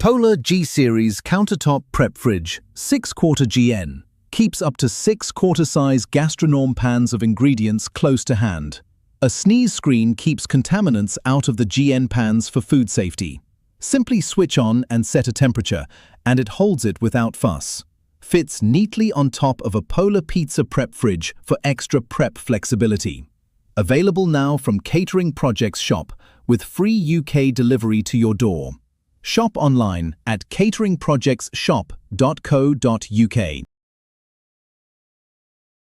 Polar G-Series Countertop Prep Fridge, 6-quarter GN. Keeps up to 6 quarter-size gastronorm pans of ingredients close to hand. A sneeze screen keeps contaminants out of the GN pans for food safety. Simply switch on and set a temperature, and it holds it without fuss. Fits neatly on top of a Polar Pizza Prep Fridge for extra prep flexibility. Available now from Catering Projects Shop, with free UK delivery to your door. Shop online at cateringprojectsshop.co.uk.